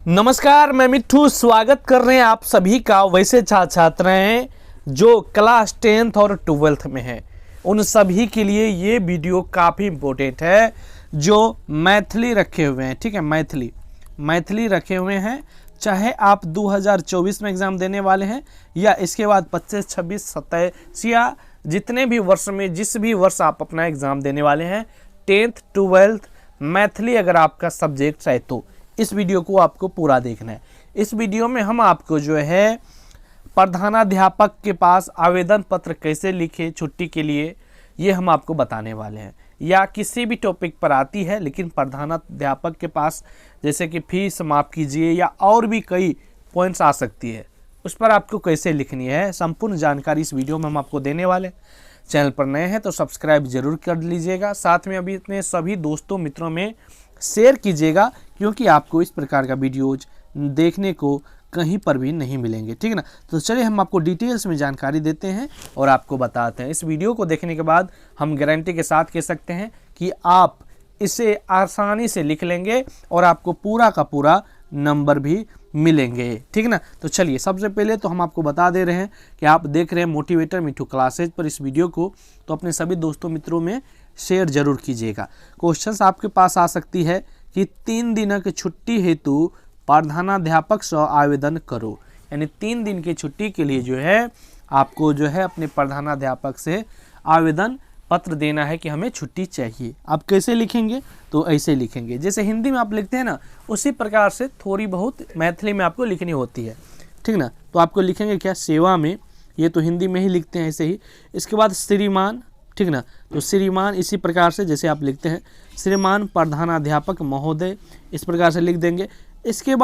नमस्कार, मैं मिट्ठू स्वागत कर रहे हैं आप सभी का वैसे छात्राएं जो क्लास 10th और 12th में हैं। उन सभी के लिए ये वीडियो काफ़ी इम्पोर्टेंट है जो मैथिली रखे हुए हैं। ठीक है, मैथिली रखे हुए हैं, चाहे आप 2024 में एग्ज़ाम देने वाले हैं या इसके बाद 25, 26, 27 या जितने भी वर्ष में जिस भी वर्ष आप अपना एग्ज़ाम देने वाले हैं, 10th 12th मैथिली अगर आपका सब्जेक्ट है तो इस वीडियो को आपको पूरा देखना है। इस वीडियो में हम आपको जो है प्रधानाध्यापक के पास आवेदन पत्र कैसे लिखे छुट्टी के लिए, ये हम आपको बताने वाले हैं। या किसी भी टॉपिक पर आती है लेकिन प्रधानाध्यापक के पास जैसे कि फीस माफ़ कीजिए या और भी कई पॉइंट्स आ सकती है, उस पर आपको कैसे लिखनी है, संपूर्ण जानकारी इस वीडियो में हम आपको देने वाले हैं। चैनल पर नए हैं तो सब्सक्राइब जरूर कर लीजिएगा, साथ में अभी अपने सभी दोस्तों मित्रों में शेयर कीजिएगा क्योंकि आपको इस प्रकार का वीडियोज देखने को कहीं पर भी नहीं मिलेंगे। ठीक है ना, तो चलिए हम आपको डिटेल्स में जानकारी देते हैं और आपको बताते हैं। इस वीडियो को देखने के बाद हम गारंटी के साथ कह सकते हैं कि आप इसे आसानी से लिख लेंगे और आपको पूरा का पूरा नंबर भी मिलेंगे। ठीक है ना, तो चलिए सबसे पहले तो हम आपको बता दे रहे हैं कि आप देख रहे हैं मोटिवेटर मिट्ठू क्लासेज पर इस वीडियो को, तो अपने सभी दोस्तों मित्रों में शेयर जरूर कीजिएगा। क्वेश्चंस आपके पास आ सकती है कि 3 दिनक छुट्टी हेतु प्रधानाध्यापक से आवेदन करो, यानी 3 दिन की छुट्टी के लिए जो है आपको जो है अपने प्रधानाध्यापक से आवेदन पत्र देना है कि हमें छुट्टी चाहिए। आप कैसे लिखेंगे, तो ऐसे लिखेंगे जैसे हिंदी में आप लिखते हैं ना, उसी प्रकार से थोड़ी बहुत मैथिली में आपको लिखनी होती है। ठीक ना, तो आपको लिखेंगे क्या, सेवा में, ये तो हिंदी में ही लिखते हैं ऐसे ही। इसके बाद श्रीमान, ठीक ना, तो श्रीमान इसी प्रकार से जैसे आप लिखते हैं श्रीमान प्रधानाध्यापक महोदय, इस प्रकार से लिख देंगे। इसके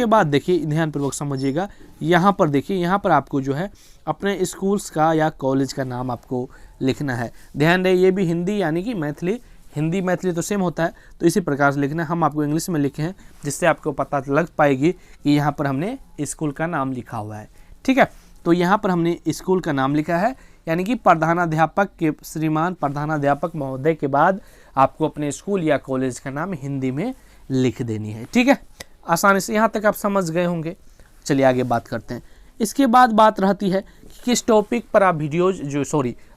बाद देखिए ध्यानपूर्वक समझिएगा, यहाँ पर देखिए, यहाँ पर आपको जो है अपने स्कूल्स का या कॉलेज का नाम आपको लिखना है। ध्यान रहे ये भी हिंदी यानी कि मैथिली, हिंदी मैथिली तो सेम होता है, तो इसी प्रकार से लिखना है। हम आपको इंग्लिश में लिखे हैं जिससे आपको पता लग पाएगी कि यहाँ पर हमने स्कूल का नाम लिखा हुआ है। ठीक है, तो यहाँ पर हमने स्कूल का नाम लिखा है, यानी कि प्रधानाध्यापक के श्रीमान प्रधानाध्यापक महोदय के बाद आपको अपने स्कूल या कॉलेज का नाम हिंदी में लिख देनी है। ठीक है, आसानी से यहाँ तक आप समझ गए होंगे। चलिए आगे बात करते हैं। इसके बाद बात रहती है कि किस टॉपिक पर आप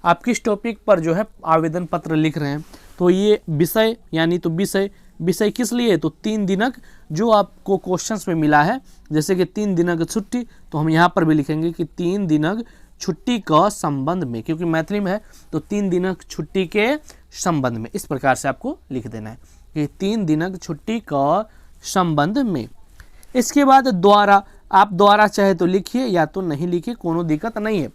आप किस टॉपिक पर जो है आवेदन पत्र लिख रहे हैं। तो ये विषय, यानी तो विषय किस लिए, तो 3 दिनक जो आपको क्वेश्चंस में मिला है, जैसे कि 3 दिनक छुट्टी, तो हम यहाँ पर भी लिखेंगे कि 3 दिनक छुट्टी का संबंध में, क्योंकि मैथिली में है तो 3 दिनक छुट्टी के संबंध में, इस प्रकार से आपको लिख देना है कि 3 दिनक छुट्टी का संबंध में। इसके बाद द्वारा, आप द्वारा चाहे तो लिखिए या तो नहीं लिखिए, कोनो दिक्कत नहीं है,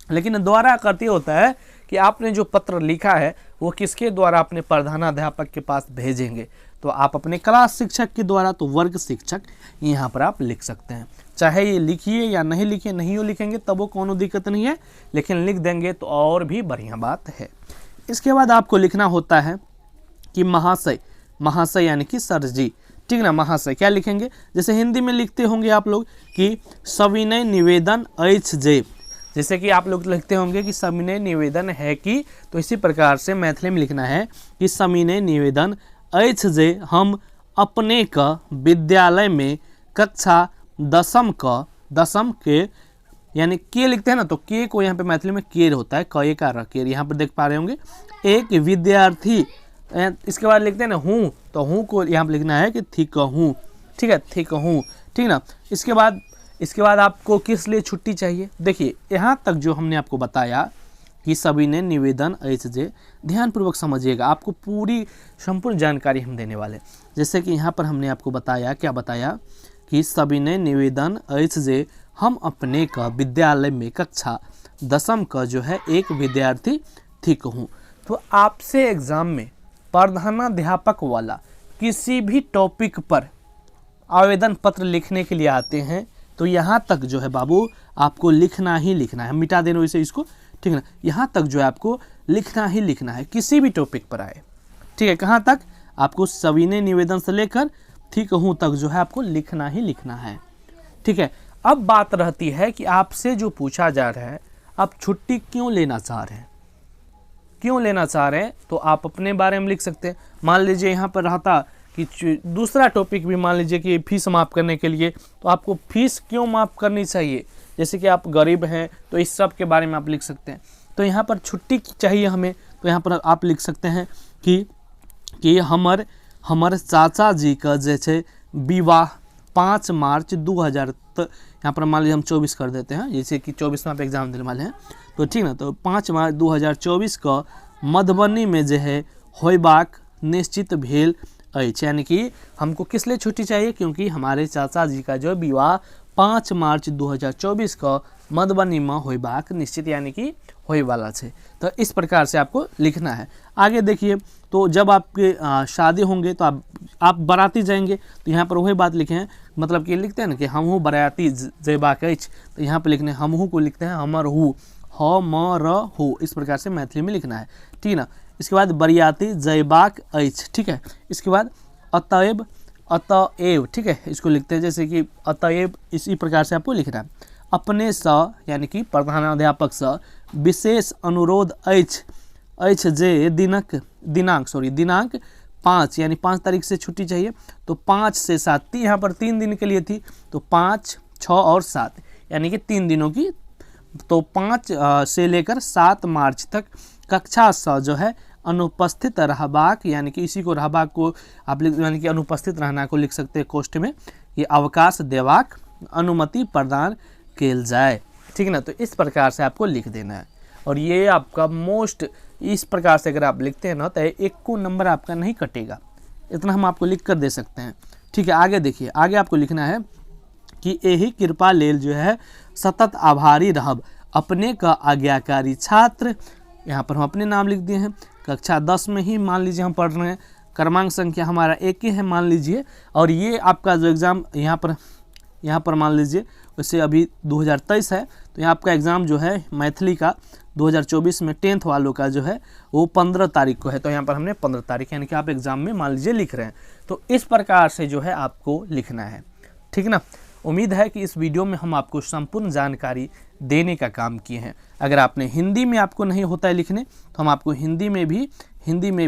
लेकिन द्वारा करते होता है कि आपने जो पत्र लिखा है वो किसके द्वारा अपने प्रधानाध्यापक के पास भेजेंगे, तो आप अपने क्लास शिक्षक के द्वारा, तो वर्ग शिक्षक यहाँ पर आप लिख सकते हैं। चाहे ये लिखिए या नहीं लिखिए, नहीं हो लिखेंगे तब वो कोनो दिक्कत नहीं है, लेकिन लिख देंगे तो और भी बढ़िया बात है। इसके बाद आपको लिखना होता है कि महाशय यानी कि सर जी। ठीक ना, महाशय क्या लिखेंगे, जैसे हिंदी में लिखते होंगे आप लोग कि सविनय निवेदन अछि जे, जैसे कि आप लोग लिखते होंगे कि सविनय निवेदन है कि, तो इसी प्रकार से मैथिली में लिखना है कि सविनय निवेदन अछि जे हम अपने का विद्यालय में कक्षा 10 के, यानी के लिखते हैं ना, तो के को यहाँ पे मैथिली में केर होता है, कए का केर, यहाँ पर देख पा रहे होंगे, एक विद्यार्थी। इसके बाद लिखते हैं ना हूँ, तो हूँ को यहाँ पर लिखना है कि ठीक हूँ। ठीक है, ठीक हूँ। ठीक ना, इसके बाद आपको किस लिए छुट्टी चाहिए, देखिए यहाँ तक जो हमने आपको बताया कि सविनय निवेदन अछि जे, ध्यानपूर्वक समझिएगा, आपको पूरी संपूर्ण जानकारी हम देने वाले। जैसे कि यहाँ पर हमने आपको बताया, क्या बताया कि सविनय निवेदन अछि जे हम अपने का विद्यालय में कक्षा 10 का जो है एक विद्यार्थी ठीक हूँ। तो आपसे एग्जाम में प्रधानाध्यापक वाला किसी भी टॉपिक पर आवेदन पत्र लिखने के लिए आते हैं, तो यहाँ तक जो है बाबू आपको लिखना ही लिखना है। हम मिटा देना वैसे इसको, ठीक है ना, यहाँ तक जो है आपको लिखना ही लिखना है, किसी भी टॉपिक पर आए। ठीक है, कहाँ तक, आपको सविनय निवेदन से लेकर ठीक हूँ तक जो है आपको लिखना ही लिखना है। ठीक है, अब बात रहती है कि आपसे जो पूछा जा रहा है, आप छुट्टी क्यों लेना चाह रहे हैं, तो आप अपने बारे में लिख सकते हैं। मान लीजिए यहाँ पर रहता कि दूसरा टॉपिक भी मान लीजिए कि फीस माफ़ करने के लिए, तो आपको फीस क्यों माफ़ करनी चाहिए, जैसे कि आप गरीब हैं तो इस सब के बारे में आप लिख सकते हैं। तो यहाँ पर छुट्टी चाहिए हमें, तो यहाँ पर आप लिख सकते हैं कि हमर चाचा जी का जैसे विवाह 5 मार्च 2000, यहाँ पर मान लीजिए हम 24 कर देते हैं, जैसे कि 24 में आप एग्जाम देने वाले हैं, तो ठीक ना। तो 5 मार्च 2024 का मधुबनी में जो है होयबाक निश्चित भेल अछि, यानी कि हमको किस लिए छुट्टी चाहिए, क्योंकि हमारे चाचा जी का जो विवाह 5 मार्च 2024 का मधुबनी में होयबाक निश्चित यानी कि होय वाला है। तो इस प्रकार से आपको लिखना है। आगे देखिए, तो जब आपके शादी होंगे तो आप बाराती जाएंगे, तो यहाँ पर वही बात लिखे हैं, मतलब कि लिखते हैं ना कि हमहू बाराती जयबाक अछि, तो यहाँ पर लिखने हमहू को लिखते हैं हमर हु, हमर हु, इस प्रकार से मैथिली में लिखना है, ठीक ना। इसके बाद बरियाती जयबाक अछि, ठीक है। इसके बाद अतएव, ठीक है, इसको लिखते हैं जैसे कि अतएव, इसी प्रकार से आपको लिखना है। अपने स यानी कि प्रधानाध्यापक स विशेष अनुरोध अछि जे दिनांक 5 यानी 5 तारीख से छुट्टी चाहिए, तो 5 से 7, यहाँ पर 3 दिन के लिए थी, तो 5, 6 और 7 यानी कि 3 दिनों की, तो 5 से लेकर 7 मार्च तक कक्षा स जो है अनुपस्थित रहबाक, यानी कि इसी को रहबाक को आप यानी कि अनुपस्थित रहना को लिख सकते हैं कोष्ठ में, ये अवकाश देवाक अनुमति प्रदान किया जाए, ठीक ना। तो इस प्रकार से आपको लिख देना है, और ये आपका मोस्ट, इस प्रकार से अगर आप लिखते हैं ना तो एक को नंबर आपका नहीं कटेगा, इतना हम आपको लिख कर दे सकते हैं, ठीक है। आगे देखिए, आगे आपको लिखना है कि यही कृपा लेल जो है सतत आभारी रहब अपने का आज्ञाकारी छात्र, यहाँ पर हम अपने नाम लिख दिए हैं। कक्षा 10 में ही मान लीजिए हम पढ़ रहे हैं, क्रमांक संख्या हमारा 1 ही है मान लीजिए, और ये आपका जो एग्ज़ाम यहाँ पर मान लीजिए, वैसे अभी 2023 है, तो यहाँ आपका एग्ज़ाम जो है मैथिली का 2024 में 10th वालों का जो है वो 15 तारीख को है, तो यहाँ पर हमने 15 तारीख यानी कि आप एग्ज़ाम में मान लीजिए लिख रहे हैं, तो इस प्रकार से जो है आपको लिखना है, ठीक ना। उम्मीद है कि इस वीडियो में हम आपको संपूर्ण जानकारी देने का काम किए हैं। अगर आपने हिंदी में आपको नहीं होता है लिखने, तो हम आपको हिंदी में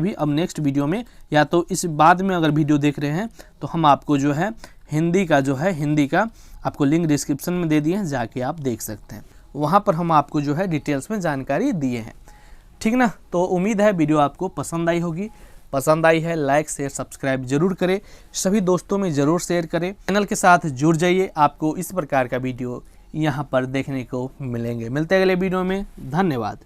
भी अब नेक्स्ट वीडियो में, या तो इस बाद में अगर वीडियो देख रहे हैं तो हम आपको जो है हिंदी का आपको लिंक डिस्क्रिप्शन में दे दिए हैं, जाके आप देख सकते हैं, वहाँ पर हम आपको जो है डिटेल्स में जानकारी दिए हैं, ठीक ना। तो उम्मीद है वीडियो आपको पसंद आई होगी, पसंद आई है लाइक शेयर सब्सक्राइब जरूर करें, सभी दोस्तों में ज़रूर शेयर करें, चैनल के साथ जुड़ जाइए, आपको इस प्रकार का वीडियो यहाँ पर देखने को मिलेंगे। मिलते हैं अगले वीडियो में, धन्यवाद।